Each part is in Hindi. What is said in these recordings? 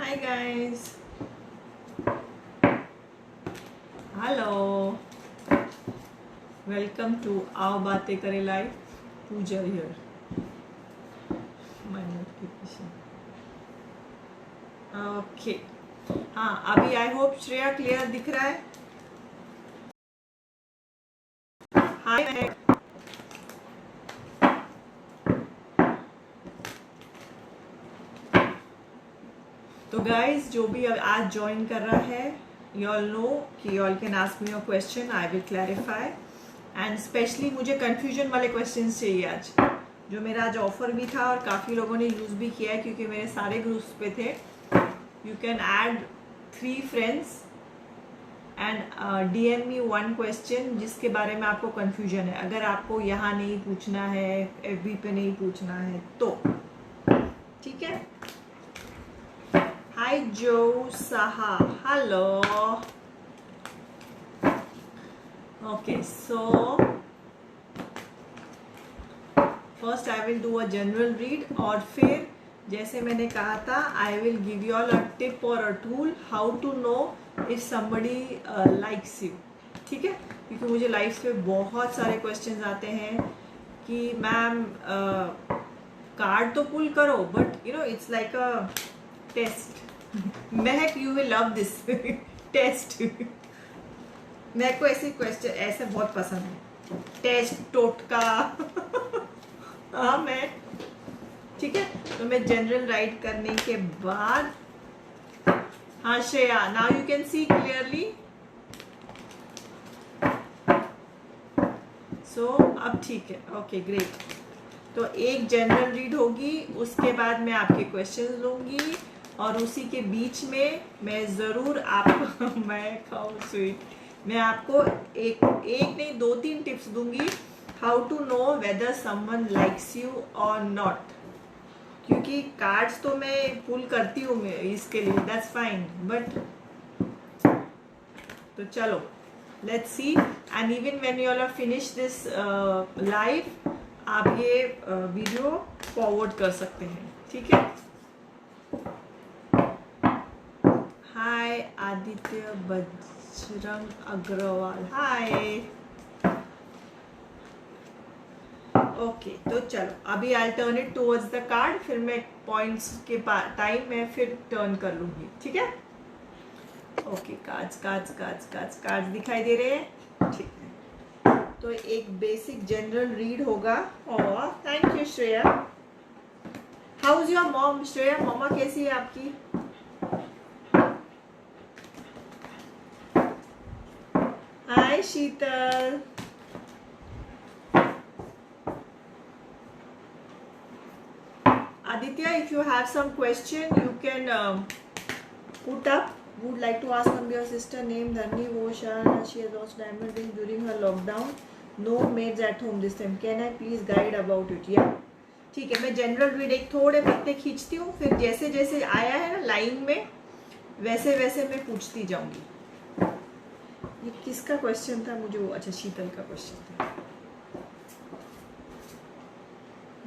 Hi guys. Hello. Welcome to आओ बातें करें live. Puja here. My notification. Okay. हाँ अभी आई होप श्रेया क्लियर दिख रहा है. हाय. तो गाइज जो भी आज ज्वाइन कर रहा है, you all know कि you all can ask me a question, I will clarify. And specially मुझे कन्फ्यूजन वाले क्वेश्चंस चाहिए आज, जो मेरा आज ऑफर भी था और काफ़ी लोगों ने यूज़ भी किया है क्योंकि मेरे सारे ग्रुप्स पे थे. You can add 3 friends and DM me 1 question जिसके बारे में आपको कन्फ्यूजन है. अगर आपको यहाँ नहीं पूछना है, FB पे नहीं पूछना है तो ठीक है. हाय जो Saha, hello. Okay, so first I will do a general read और फिर जैसे मैंने कहा था I will give you all a tip or a tool how to know if somebody likes you. ठीक है, क्योंकि मुझे लाइव्स पे बहुत सारे क्वेश्चंस आते हैं कि मैम कार्ड तो पुल करो but you know it's like a test. Mahak you will love this test. मेरे को ऐसे क्वेश्चन ऐसे बहुत पसंद है, टेस्ट टोटका. हाँ मैं ठीक है. तो मैं जनरल राइट करने के बाद, हाँ Shreya now you can see clearly. So अब ठीक है. Okay great. तो एक जनरल रीड होगी, उसके बाद मैं आपके क्वेश्चंस लूंगी और उसी के बीच में मैं ज़रूर आपको मैं खाऊं स्वीट, मैं आपको एक नहीं 2-3 टिप्स दूंगी how to know whether someone likes you or not. क्योंकि कार्ड्स तो मैं पुल करती हूँ मैं इसके लिए, दैट्स फाइन, बट तो चलो let's see. And even when you all are finish this live आप ये वीडियो फॉरवर्ड कर सकते हैं. ठीक है. Hi Aditya Bajrang Agarwal, hi. Okay तो चलो अभी I turn it towards the card, फिर मैं पॉइंट्स के टाइम में फिर टर्न कर लूंगी. ठीक है. ओके कार्ड्स दिखाई दे रहे हैं. ठीक है. तो एक बेसिक जनरल रीड होगा. और thank you Shreya. How is your mom Shreya, मम्मा कैसी है आपकी? हाय शीतल. Aditya, if you have some question, you can put up. Would like to ask on your sister name Dharni Vosha. She has lost diamond ring during her lockdown. No maids at home this time. Can I please guide about it? Yeah. ठीक है. मैं जनरल रीड एक थोड़े पत्ते खींचती हूँ, फिर जैसे जैसे आया है ना लाइन में वैसे वैसे मैं पूछती जाऊंगी. ये किसका क्वेश्चन था मुझे वो, अच्छा शीतल का क्वेश्चन था.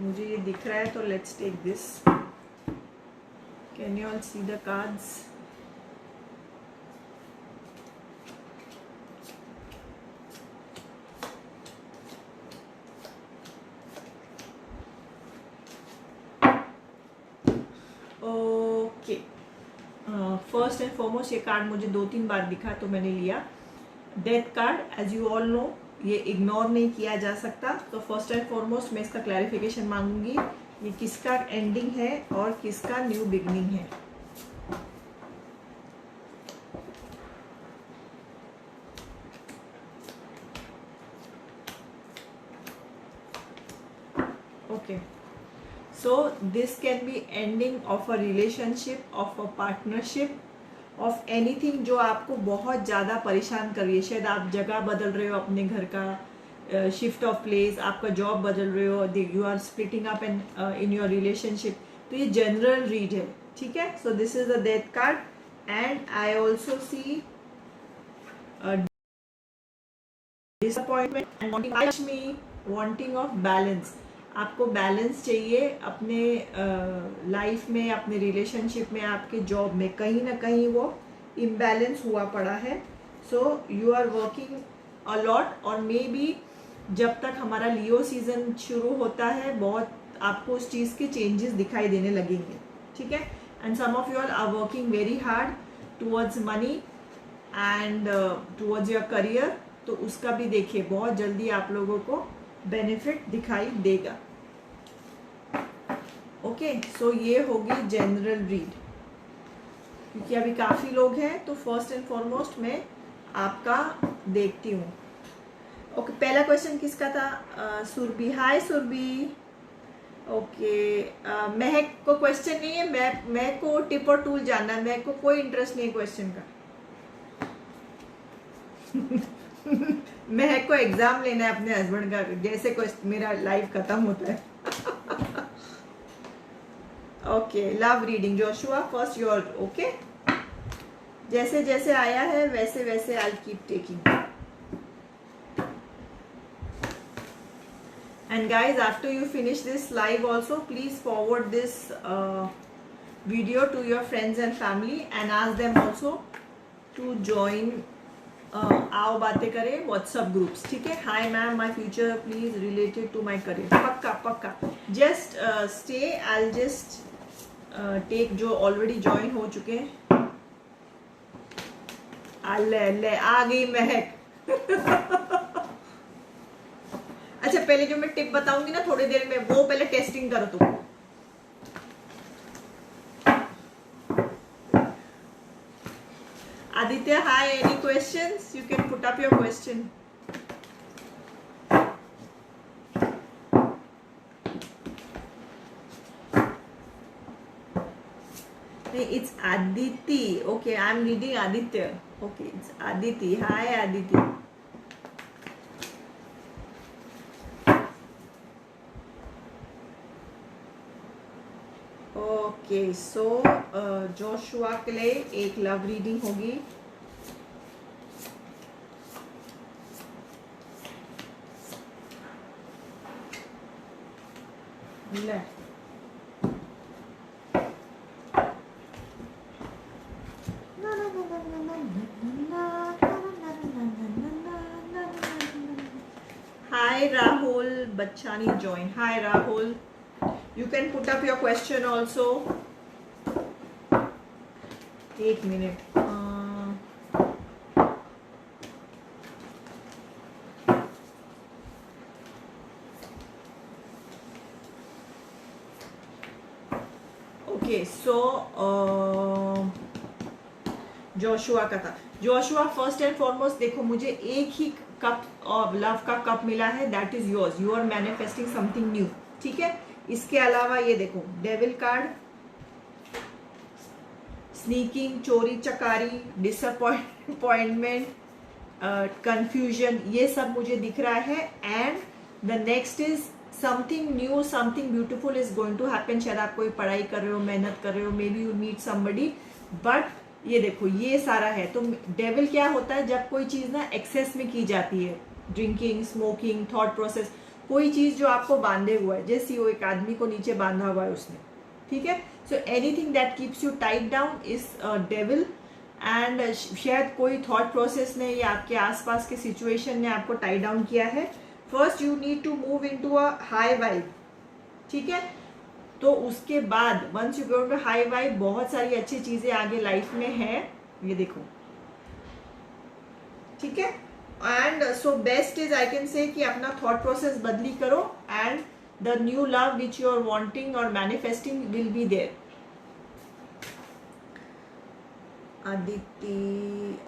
मुझे ये दिख रहा है तो let's take this. Can you all see the cards? Okay. First and foremost ये कार्ड मुझे 2-3 बार दिखा तो मैंने लिया. Death card, as you all know ये इग्नोर नहीं किया जा सकता. तो फर्स्ट एंड फॉरमोस्ट मैं इसका क्लैरिफिकेशन मांगूंगी. ये किसका एंडिंग है और किसका न्यू बिगनिंग है. Okay. So this can be ending of a relationship, of a partnership, of anything जो आपको बहुत ज़्यादा परेशान कर रही है. शायद आप जगह बदल रहे हो अपने घर का, शिफ्ट ऑफ प्लेस, आपका जॉब बदल रहे हो, you are splitting up in your relationship. तो ये जनरल रीड है. ठीक है. So this is the death card and I also see disappointment and wanting of balance. आपको बैलेंस चाहिए अपने लाइफ में, अपने रिलेशनशिप में, आपके जॉब में, कहीं ना कहीं वो इम्बैलेंस हुआ पड़ा है. So you are working a lot, और मे बी जब तक हमारा लियो सीजन शुरू होता है बहुत आपको उस चीज़ के चेंजेस दिखाई देने लगेंगे. ठीक है. And some of you all are working very hard towards money and towards your career. तो उसका भी देखिए बहुत जल्दी आप लोगों को बेनिफिट दिखाई देगा. ओके. सो ये होगी जनरल रीड, क्योंकि अभी काफ़ी लोग हैं तो फर्स्ट एंड फॉरमोस्ट मैं आपका देखती हूँ. ओके. पहला क्वेश्चन किसका था? सुरभि. हाय सुरभि. ओके. महक को क्वेश्चन नहीं है. महक को टिप और टूल जानना है. महक को कोई इंटरेस्ट नहीं है क्वेश्चन का. महक को एग्जाम लेना है अपने हस्बैंड का, जैसे मेरा लाइफ खत्म होता है. Okay. Love reading Joshua first your. Okay. जैसे जैसे आया है वैसे वैसे I keep taking. And guys, after you finish this live also, please forward this video to your friends and family and ask them also to join आओ बातें करें WhatsApp groups. ठीक है. Hi ma'am, my future please related to my career. पक्का पक्का. Just stay. I'll just take जो already join हो चुके हैं. ले आ गई महक. अच्छा, पहले जो मैं टिप बताऊंगी ना थोड़ी देर में, वो पहले टेस्टिंग करो तुम. Aditya, hi. Any questions? You can put up your question. It's Aditi. Okay, I'm reading Aditya. Okay, it's Aditi. Hi Aditi. Okay. So Joshua के लिए एक लव रीडिंग होगी. ले. हाय Rahul Bachchani join. Hi Rahul. You can put up your question also. एक मिनट. ओके. सो जोशुआ का था. जोशुआ फर्स्ट एंड फॉरमोस्ट देखो, मुझे एक ही कप ऑफ लव का कप मिला है. That is yours. You are manifesting something new. ठीक है. इसके अलावा ये देखो डेविल कार्ड, स्नीकिंग, चोरी चकारी, डिसअपॉइंटमेंट, कंफ्यूजन, ये सब मुझे दिख रहा है. And the next is something new, something beautiful is going to happen. शायद आप कोई पढ़ाई कर रहे हो, मेहनत कर रहे हो, maybe you meet somebody. But ये देखो ये सारा है. तो डेविल क्या होता है? जब कोई चीज ना एक्सेस में की जाती है, ड्रिंकिंग, स्मोकिंग, थॉट प्रोसेस, कोई चीज जो आपको बांधे हुआ है, जैसे वो एक आदमी को नीचे बांधा हुआ है उसने. ठीक है. So anything that keeps you tight down is devil. And शायद कोई थॉट प्रोसेस ने या आपके आसपास के सिचुएशन ने आपको टाइट डाउन किया है. First you need to move into a high vibe. ठीक है. तो उसके बाद once you go to high vibe, बहुत सारी अच्छी चीजें आगे लाइफ में है. ये देखो. ठीक है. And so best is I can say कि अपना थॉट प्रोसेस बदली करो and the new love which you are wanting और manifesting will be there. Aditi,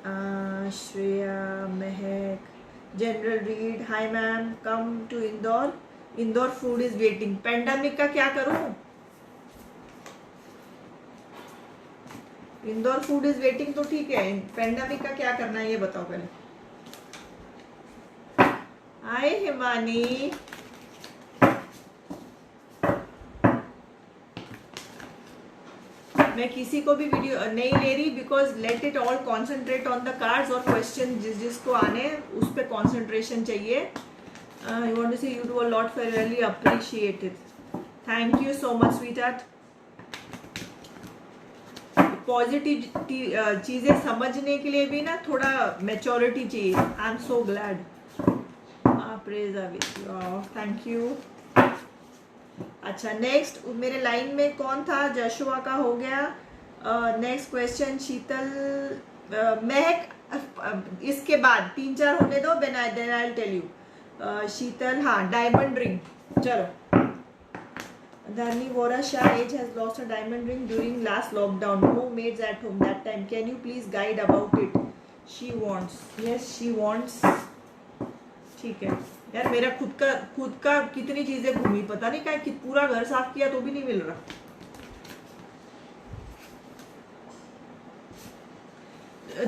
Shreya, Mahak, general read. Hi ma'am, come to Indore. Indore food is waiting. Pandemic का क्या करूं? इंदौर फूड इज वेटिंग तो ठीक है. पेंडेमिक का क्या करना है ये बताओ पहले. हाय हिमानी. मैं किसी को भी वीडियो नहीं ले रही because let it all concentrate on the cards और क्वेश्चन जिसको आने उस पर कॉन्सेंट्रेशन चाहिए. You want to say you do a lot for really appreciate it. Thank you so much, sweetheart. Positive चीज़ें समझने के लिए भी ना थोड़ा मेच्योरिटी चाहिए. I am so glad. Praise thank you. अच्छा, नेक्स्ट मेरे लाइन में कौन था? जशुआ का हो गया. नेक्स्ट क्वेश्चन शीतल. महक, इसके बाद 3-4 होने दो, देन आई टेल यू. शीतल, हाँ, डायमंड रिंग. चलो. Dharni Vora Shah age has lost a diamond ring during last lockdown. No maids at home that time. Can you please guide about it? She wants. Yes, she wants. ठीक है यार, मेरा खुद का कितनी चीजें घूमी, पता नहीं क्या कि पूरा घर साफ किया तो भी नहीं मिल रहा.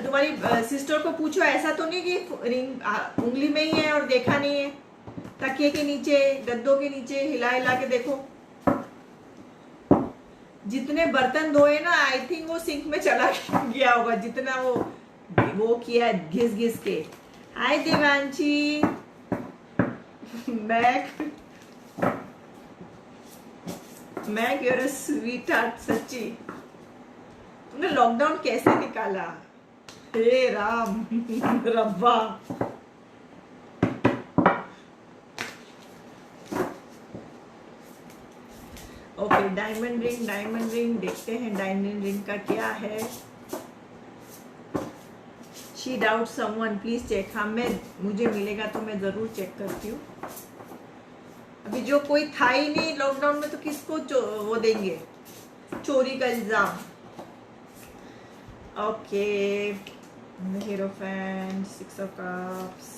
तुम्हारी सिस्टर को पूछो, ऐसा तो नहीं कि रिंग उंगली में ही है और देखा नहीं है. तकिए के नीचे, गद्दों के नीचे हिला हिला के देखो. जितने बर्तन धोए ना, आई थिंक वो सिंक में चला गया होगा, जितना वो किया घिस घिस के. Hi Devanshi. Make your a sweet heart. सच्ची तुमने लॉकडाउन कैसे निकाला? हे राम रब्बा. ओके, डायमंड रिंग देखते हैं डायमंड रिंग का क्या है. She doubt someone, please check. हाँ, मुझे मिलेगा तो मैं जरूर चेक करती हूँ. अभी जो कोई था ही नहीं लॉकडाउन में तो किसको वो देंगे चोरी का इल्जाम. Okay, hierophant, 6 of Cups.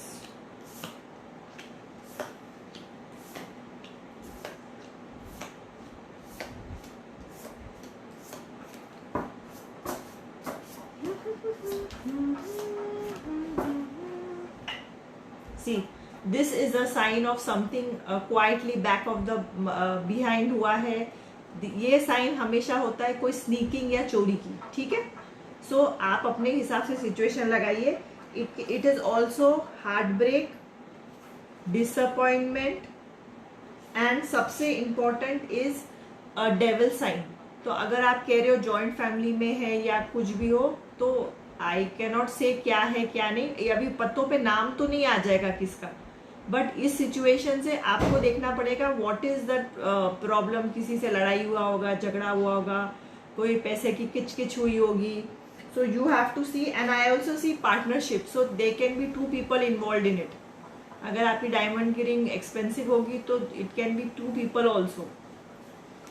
See, this is a sign of something quietly back of the behind हुआ है. ये साइन हमेशा होता है कोई स्नीकिंग या चोरी की. ठीक है, सो आप अपने हिसाब से सिचुएशन लगाइए. It is also heartbreak, disappointment, and सबसे important is a devil sign. तो अगर आप कह रहे हो जॉइंट फैमिली में है या कुछ भी हो, तो आई कैनॉट से क्या है क्या नहीं. अभी पत्तों पे नाम तो नहीं आ जाएगा किसका, बट इस सिचुएशन से आपको देखना पड़ेगा व्हाट इज द प्रॉब्लम. किसी से लड़ाई हुआ होगा, झगड़ा हुआ होगा, कोई पैसे की किचकिच हुई होगी. So you have to see. And I also see partnership. So they can be 2 people involve in it. अगर आपकी डायमंड की रिंग एक्सपेंसिव होगी तो it can be 2 people also.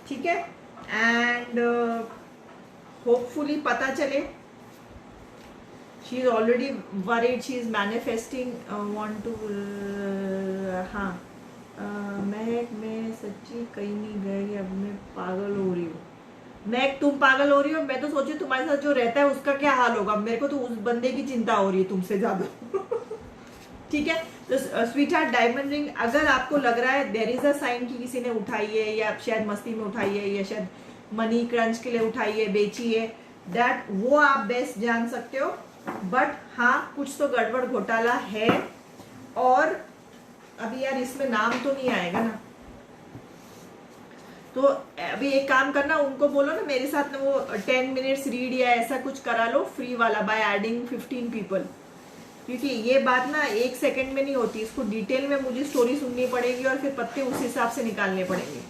ठीक है, एंड होपफुली पता चले. She is already worried. She is manifesting. Want to. हाँ, मैं सच्ची कहीं नहीं गई. अब मैं पागल हो रही हूँ. मैं, तुम पागल हो रही हो? मैं तो सोची तुम्हारे साथ जो रहता है उसका क्या हाल होगा. मेरे को तो उस बंदे की चिंता हो रही है तुमसे ज्यादा. ठीक है, तो स्वीट हार्ट डायमंड रिंग, अगर आपको लग रहा है देयर इज अ साइन कि किसी ने उठाई है या शायद मस्ती में उठाई है या शायद मनी क्रंच के लिए उठाई है, बेची है, दैट वो आप बेस्ट जान सकते हो. बट हाँ, कुछ तो गड़बड़ घोटाला है. और अभी यार इसमें नाम तो नहीं आएगा ना, तो अभी एक काम करना, उनको बोलो ना मेरे साथ ना वो 10 minutes रीड या ऐसा कुछ करा लो फ्री वाला बाय एडिंग 15 people. क्योंकि ये बात ना 1 सेकंड में नहीं होती. इसको डिटेल में मुझे स्टोरी सुननी पड़ेगी और फिर पत्ते उस हिसाब से निकालने पड़ेंगे.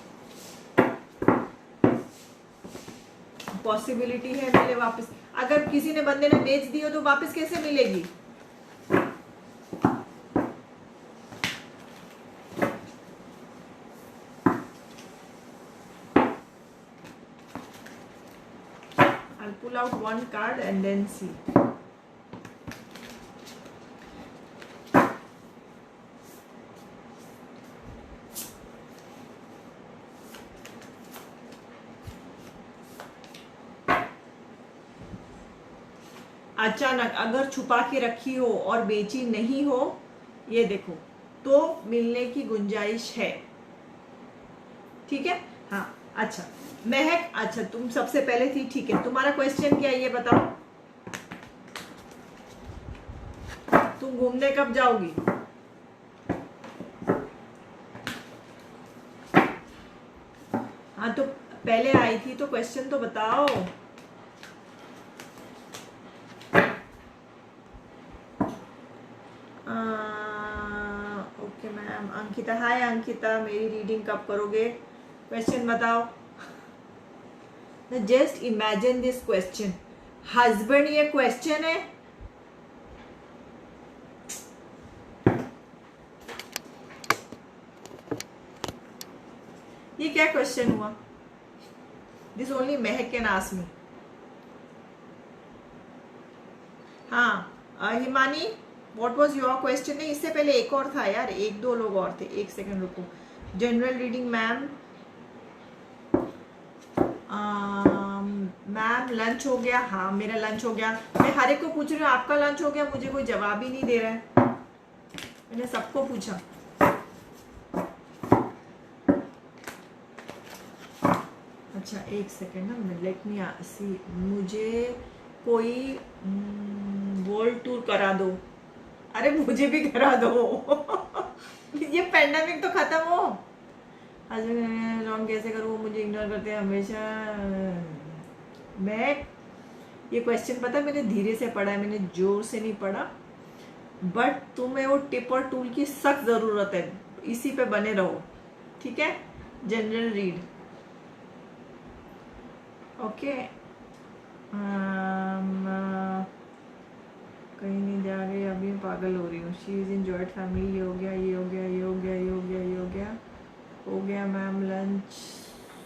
पॉसिबिलिटी है मिले वापस. अगर किसी ने बंदे ने बेच दी हो तो वापस कैसे मिलेगी? I'll pull out one card and then see. अचानक अगर छुपा के रखी हो और बेची नहीं हो, ये देखो, तो मिलने की गुंजाइश है. ठीक है, हाँ. अच्छा महक, अच्छा तुम सबसे पहले थी. ठीक है, तुम्हारा क्वेश्चन क्या है ये बताओ. तुम घूमने कब जाओगी? पहले आई थी तो क्वेश्चन तो बताओ। Okay ma'am. Ankita, hi Ankita, मेरी रीडिंग कब करोगे? क्वेश्चन बताओ। Just imagine this question, husband ये क्वेश्चन है। ये क्या क्वेश्चन हुआ? This only Mahak can ask me. हाँ Himani, what was your question? नहीं, इससे पहले एक और था यार, एक दो लोग और थे। एक सेकंड रुको। General reading ma'am. Ma'am lunch हो गया? हाँ मेरा लंच हो गया। मैं हर एक को पूछ रही हूँ आपका लंच हो गया, मुझे कोई जवाब ही नहीं दे रहा है। मैंने सबको पूछा। अच्छा एक सेकेंड ना, लेट मी सी। मुझे कोई वर्ल्ड टूर करा दो। अरे मुझे भी करा दो। ये पेंडेमिक तो खत्म हो। लॉन्ग कैसे करूँ, मुझे इग्नोर करते हैं हमेशा। मैं ये क्वेश्चन पता है मैंने धीरे से पढ़ा है, मैंने जोर से नहीं पढ़ा। बट तुम्हें वो टिप और टूल की सख्त जरूरत है, इसी पे बने रहो, ठीक है? General read, okay. कहीं नहीं जा रही अभी, मैं पागल हो रही हूँ। She is in joint family. ये हो गया, ये हो गया, ये हो गया, ये हो गया, ये हो गया, हो गया मैम लंच।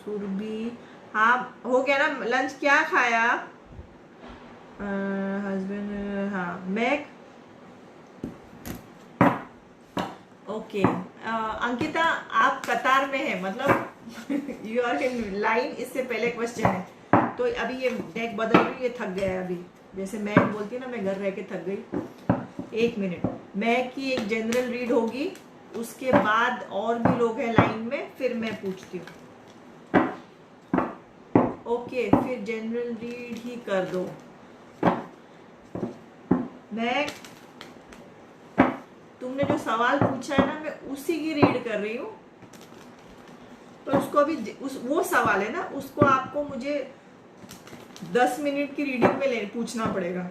सुरभि, हाँ हो गया ना लंच। क्या खाया? हस्बैंड, हाँ मैक, ओके। अंकिता आप कतार में है, मतलब यू आर इन लाइन। इससे पहले क्वेश्चन है तो अभी ये डेक बदल रही, ये थक गया है अभी। जैसे मैं बोलती है ना, मैं घर रह के थक गई। एक मिनट, मैं की एक जनरल रीड होगी, उसके बाद और भी लोग हैं लाइन में, फिर मैं पूछती हूँ। ओके फिर जनरल रीड ही कर दो। मैं, तुमने जो सवाल पूछा है ना, मैं उसी की रीड कर रही हूँ। तो उसको अभी वो सवाल है ना, उसको आपको मुझे 10 मिनट की रीडिंग में पूछना पड़ेगा।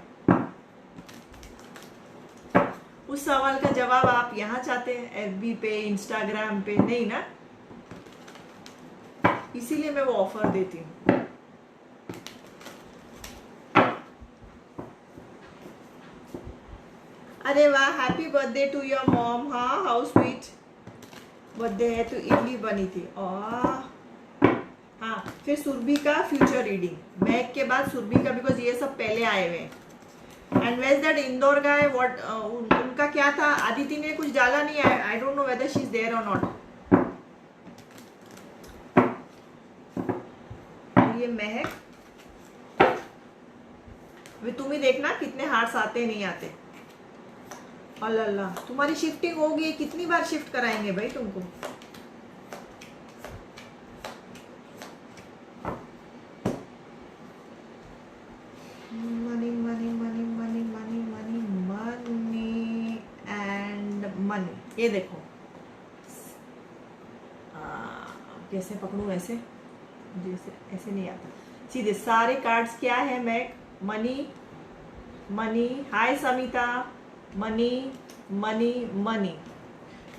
उस सवाल का जवाब आप यहाँ चाहते हैं, एफबी पे, इंस्टाग्राम पे नहीं ना, इसीलिए मैं वो ऑफर देती हूँ। अरे वाह, happy birthday to your mom. हाँ हाउ स्वीट, बर्थडे है तो इडली बनी थी। हाँ फिर सुरभि का फ्यूचर रीडिंग, मैक के बाद सुरभि का, बिकॉज ये सब पहले आए हुए हैं। एंड वेज दैट इंदौर का है, व्हाट उनका क्या था? आदिति ने कुछ डाला नहीं है, I don't know whether she is there or not. ये महक, तुम ही देखना कितने हार्ट्स आते नहीं आते। अल्लाह, तुम्हारी शिफ्टिंग होगी, कितनी बार शिफ्ट कराएंगे भाई तुमको? Money money money money money money money and money. ये देखो कैसे पकड़ूं, ऐसे जैसे ऐसे नहीं आता, सीधे सारे कार्ड्स क्या है? मैक, मनी मनी, हाय समिता, मनी मनी मनी।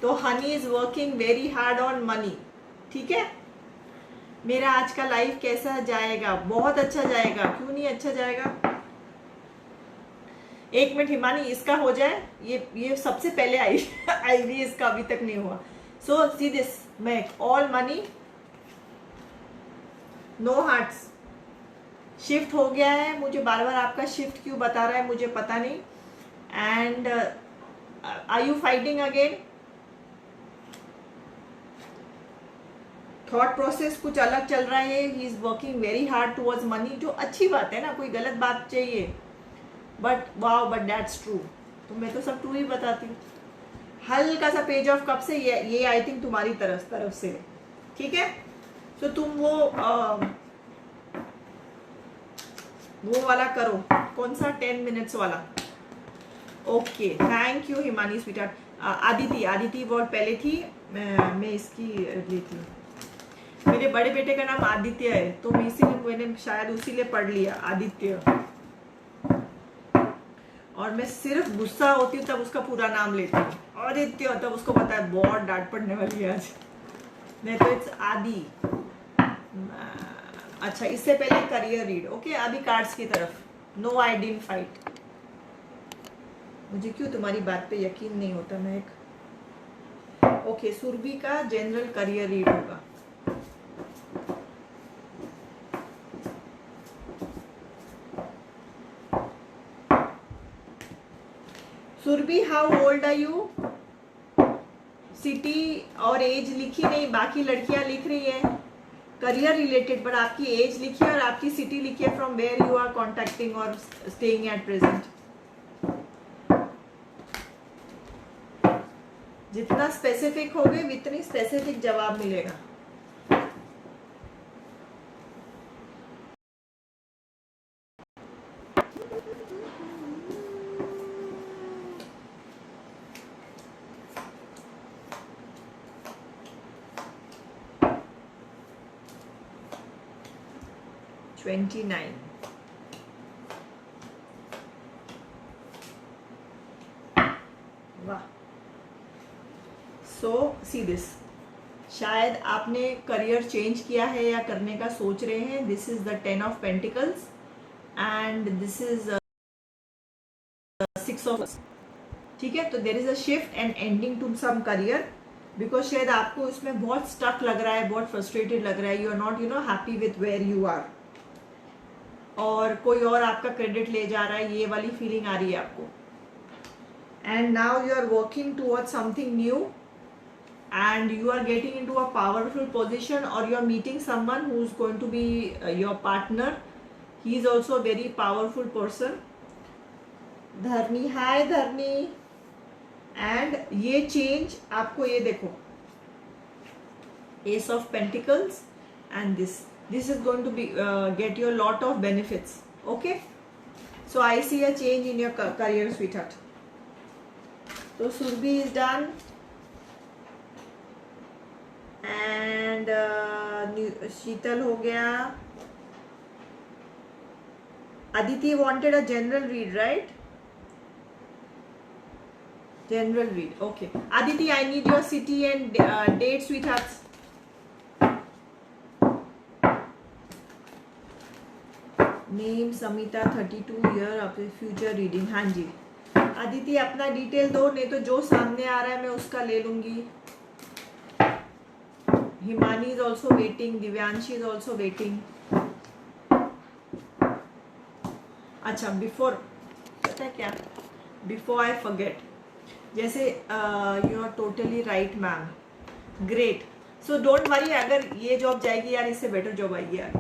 तो honey is working very hard on money, ठीक है? मेरा आज का लाइफ कैसा जाएगा? बहुत अच्छा जाएगा, क्यों नहीं अच्छा जाएगा? एक मिनट हिमानी, इसका हो जाए, ये सबसे पहले आई भी, इसका अभी तक नहीं हुआ। So see this, Mac, all money, no hearts. Shift हो गया है, मुझे बार बार आपका शिफ्ट क्यों बता रहा है मुझे पता नहीं। And are you fighting again? Thought process कुछ अलग चल रहा है। He is working very hard towards money, जो अच्छी बात है ना, कोई गलत बात चाहिए। But wow, but that's true. तो मैं तो सब ट्रू ही बताती हूँ। हल्का सा पेज ऑफ कप से ये आई थिंक तुम्हारी तरफ से, ठीक है? तो तुम वो वाला करो, कौन सा 10 मिनट्स वाला। Okay thank you Himani sweetheart. Aditi बहुत पहले थी, मैं इसकी लेती हूँ। मेरे बड़े बेटे का नाम आदित्य है, तो इसीलिए मैंने शायद उसीलिए पढ़ लिया आदित्य। और मैं सिर्फ गुस्सा होती हूँ तब उसका पूरा नाम लेती हूँ आदित्य, तब उसको पता है बहुत डांट पड़ने वाली है आज, नहीं तो इट्स आदि। अच्छा, इससे पहले करियर रीड। ओके, अभी कार्ड्स की तरफ। No I didn't fight. मुझे क्यों तुम्हारी बात पे यकीन नहीं होता मैं एक। ओके, सुरभि का जनरल करियर रीड होगा। Surbhi, how old are you? City और एज लिखी नहीं, बाकी लड़कियां लिख रही है करियर रिलेटेड, पर आपकी एज लिखी है और आपकी सिटी लिखी है, from where you are contacting और स्टेइंग एट प्रेजेंट। जितना स्पेसिफिक होगे उतनी स्पेसिफिक जवाब मिलेगा। $29। वाह। सो सी दिस, शायद आपने करियर चेंज किया है या करने का सोच रहे हैं। This is the 10 of pentacles and this is 6 of, ठीक है। तो there is a shift and ending to some career, because शायद आपको इसमें बहुत स्टक लग रहा है, बहुत फ्रस्ट्रेटेड लग रहा है, you are not happy with where you are, और कोई और आपका क्रेडिट ले जा रहा है, ये वाली फीलिंग आ रही है आपको। And now you are working towards something new and you are getting into a powerful position, or you are meeting someone who is going to be your partner. He is also a very powerful person. Dharani, hi Dharani. And ये चेंज आपको, ये देखो ace of pentacles and this is going to be get you a lot of benefits. Okay, so I see a change in your career, sweetheart. So Surbhi is done. And Sheetal हो गया। Aditi wanted a general read, right? General read, okay. Aditi, I need your city and date, sweet hearts. Name Samita, 32 year, अपने फ्यूचर रीडिंग। हाँ जी अदिति, अपना डिटेल दो, नहीं तो जो सामने आ रहा है मैं उसका ले लूंगी। Himani is also waiting, Divyanshi is also waiting. अच्छा, बिफोर, पता है क्या, बिफोर आई फॉरगेट, जैसे you are totally right ma'am, great. So don't worry, अगर ये जॉब जाएगी यार, इससे बेटर जॉब आएगी यार,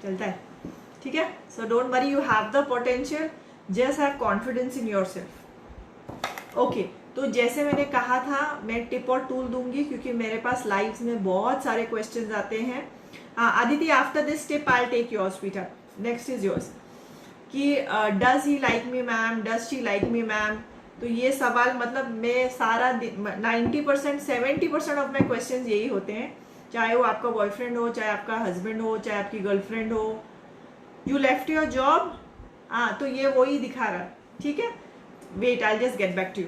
चलता है, ठीक है। सो don't worry, you have the potential, just have confidence in your self. Okay, तो जैसे मैंने कहा था, मैं टिप और टूल दूंगी, क्योंकि मेरे पास लाइव्स में बहुत सारे क्वेश्चंस आते हैं। Aditi, after this tip I take your sweetheart, next is yours, कि does he like me ma'am, does she like me ma'am. तो ये सवाल, मतलब मैं सारा 90% 70% ऑफ माई क्वेश्चन यही होते हैं, चाहे वो आपका बॉयफ्रेंड हो, चाहे आपका हस्बैंड हो, चाहे आपकी गर्लफ्रेंड हो। यू लेफ्ट योर जॉब, हाँ, तो ये वही दिखा रहा, ठीक है। Wait, I just get back to you.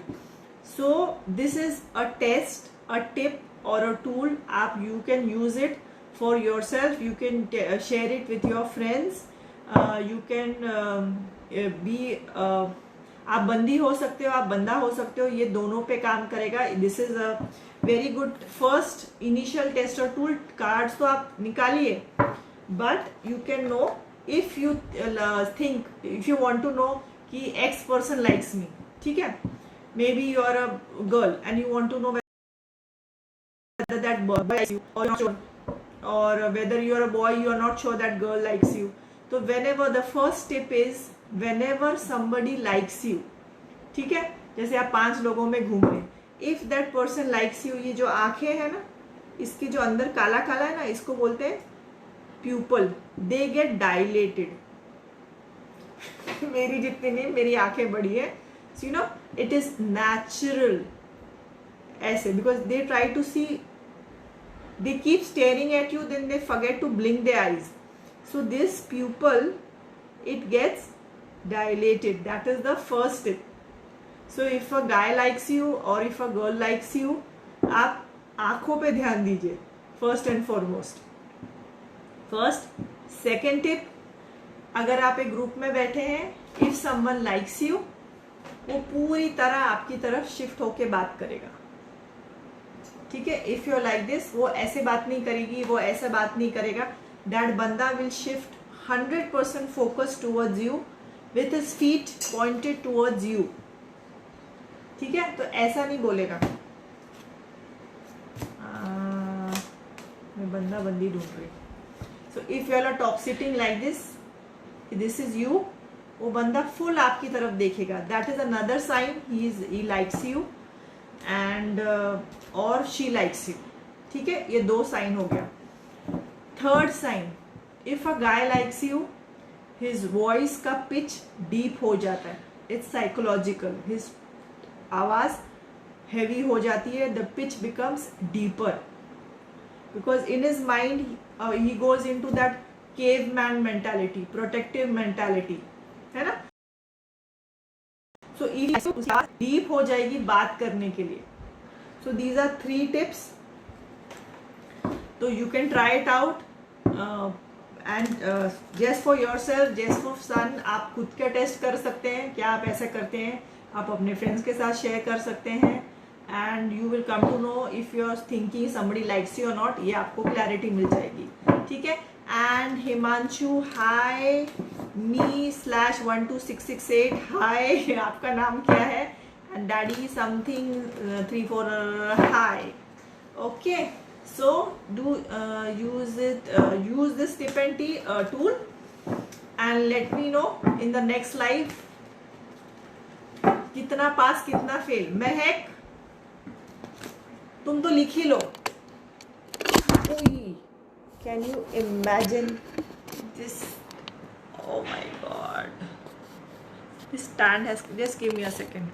So this is a test, a tip or a tool. You can use it for yourself. You can share it with your friends. You can be आप बंदी हो सकते हो, आप बंदा हो सकते हो, ये दोनों पे काम करेगा। This is a very good first initial test और टूल। कार्ड्स तो आप निकालिए, but you can know if you think, if you want to know कि एक्स पर्सन लाइक्स मी, ठीक है। Maybe you are a girl and you want to know whether that boy likes you or not sure, or whether you are a boy, you are not sure that girl likes you. So whenever, the first tip is whenever somebody likes you, ठीक है, जैसे आप 5 लोगों में घूम रहे हैं, if that person likes you, ये जो आंखें है ना, इसके जो अंदर काला काला है ना, इसको बोलते हैं प्यूपल, दे गेट डायलेटेड। मेरी जितनी नहीं, मेरी आंखें बड़ी है, so you know it is natural ऐसे, because they try to see they keep staring at you, then they forget to blink their eyes. So this pupil, it gets dilated. That is the first tip. So if a guy likes you or if a girl likes you, आप आंखों पे ध्यान दीजिए first and foremost. First. Second tip, अगर आप एक ग्रुप में बैठे हैं, इफ समवन लाइक्स यू, वो पूरी तरह आपकी तरफ शिफ्ट होके बात करेगा. ठीक है. इफ यू लाइक दिस, वो ऐसे बात नहीं करेगी, वो ऐसे बात नहीं करेगा. दैट बंदा will shift 100% focus towards you with his feet pointed towards you. ठीक है. तो ऐसा नहीं बोलेगा. मैं बंदा बंदी ढूंढ रही. So if you are top sitting like this, this is you, वो बंदा फुल आपकी तरफ देखेगा. That is another sign he likes you and और शी लाइक्स यू. ठीक है. ये 2 साइन हो गया. Third sign, if a guy likes you, his voice का पिच डीप हो जाता है. It's psychological. हिज आवाज हेवी हो जाती है. The pitch becomes deeper because in his mind he goes into that caveman mentality, protective mentality, है ना. So डीप हो जाएगी बात करने के लिए. So these are 3 tips. So you can try it out and just for yourself, just for fun. आप खुद का टेस्ट कर सकते हैं. क्या आप ऐसा करते हैं, आप अपने फ्रेंड्स के साथ शेयर कर सकते हैं and you will come to know if you are thinking somebody likes you or not. ये आपको क्लैरिटी मिल जाएगी. ठीक है. And Himanshu, hi, me/12668, hi, आपका नाम क्या है? And daddy something 34, hi. Okay, so do use it, use this tip and tool and let me know in the next live कितना पास कितना फेल. महक, तुम तो लिख ही लो. Can you imagine this? Oh my god. This stand has, just give me a second.